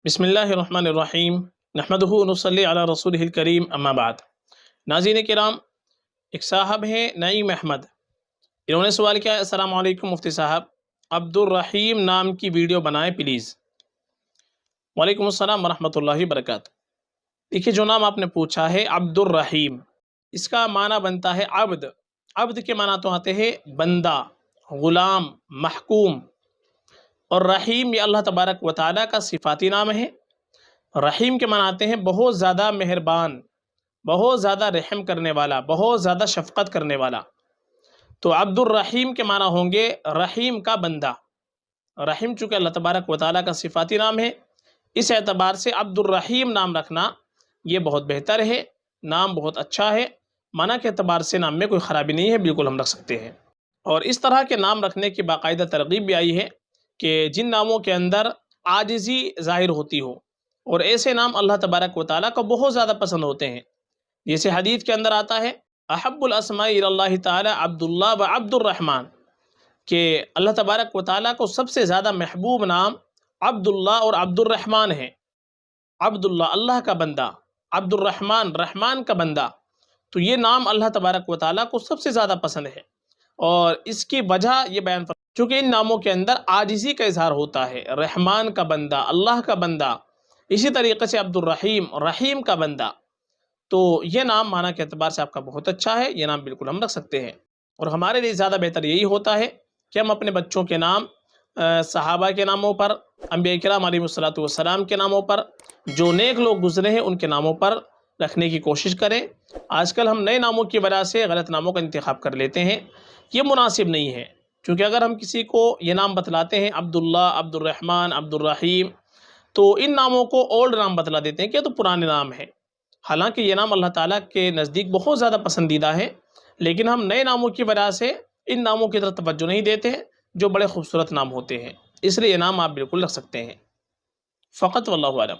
بسم اللہ الرحمن الرحیم نحمدہ ونصلی علی رسولہ الکریم اما بعد۔ ناظرین کرام، ایک صاحب ہیں نعیم احمد، انہوں نے سوال کیا: السلام علیکم مفتی صاحب، عبد الرحیم نام کی ویڈیو بنائیں پلیز۔ وعلیکم السلام ورحمۃ اللہ وبرکاتہ۔ دیکھیے، جو نام آپ نے پوچھا ہے عبد الرحیم، اس کا معنی بنتا ہے عبد۔ عبد کے معنی تو آتے ہیں بندہ، غلام، محکوم، اور رحیم یہ اللہ تبارک و تعالیٰ کا صفاتی نام ہے۔ رحیم کے معنی آتے ہیں بہت زیادہ مہربان، بہت زیادہ رحم کرنے والا، بہت زیادہ شفقت کرنے والا۔ تو عبد الرحیم کے معنی ہوں گے رحیم کا بندہ۔ رحیم چونکہ اللہ تبارک و تعالیٰ کا صفاتی نام ہے، اس اعتبار سے عبد الرحیم نام رکھنا یہ بہت بہتر ہے، نام بہت اچھا ہے۔ معنی کے اعتبار سے نام میں کوئی خرابی نہیں ہے، بالکل ہم رکھ سکتے ہیں۔ اور اس طرح کے نام رکھنے کی باقاعدہ ترغیب بھی آئی ہے کہ جن ناموں کے اندر عاجزی ظاہر ہوتی ہو، اور ایسے نام اللہ تبارک و تعالیٰ کو بہت زیادہ پسند ہوتے ہیں۔ جیسے حدیث کے اندر آتا ہے احب الاسماء الی اللہ تعالیٰ عبد اللہ و عبد الرحمن، کہ اللہ تبارک و تعالیٰ کو سب سے زیادہ محبوب نام عبد اللہ اور عبد الرحمن ہے۔ عبد اللہ اللہ کا بندہ، عبد الرحمن رحمان کا بندہ، تو یہ نام اللہ تبارک و تعالیٰ کو سب سے زیادہ پسند ہے۔ اور اس کی وجہ یہ بیان چونکہ ان ناموں کے اندر عاجزی کا اظہار ہوتا ہے، رحمان کا بندہ، اللہ کا بندہ، اسی طریقے سے عبد الرحیم رحیم کا بندہ، تو یہ نام معنی کے اعتبار سے آپ کا بہت اچھا ہے، یہ نام بالکل ہم رکھ سکتے ہیں۔ اور ہمارے لیے زیادہ بہتر یہی ہوتا ہے کہ ہم اپنے بچوں کے نام صحابہ کے ناموں پر، انبیاء کرام علیہ الصلوۃ والسلام کے ناموں پر، جو نیک لوگ گزرے ہیں ان کے ناموں پر رکھنے کی کوشش کریں۔ آج کل ہم نئے ناموں کی وجہ سے غلط ناموں کا انتخاب کر لیتے ہیں، یہ مناسب نہیں ہے۔ چونکہ اگر ہم کسی کو یہ نام بتلاتے ہیں عبداللہ، عبد الرحمن، عبد الرحیم، تو ان ناموں کو اولڈ نام بتلا دیتے ہیں کہ یہ تو پرانے نام ہے، حالانکہ یہ نام اللہ تعالیٰ کے نزدیک بہت زیادہ پسندیدہ ہے، لیکن ہم نئے ناموں کی وجہ سے ان ناموں کی طرف توجہ نہیں دیتے ہیں جو بڑے خوبصورت نام ہوتے ہیں، اس لیے یہ نام آپ بالکل رکھ سکتے ہیں فقط، واللہ اعلم۔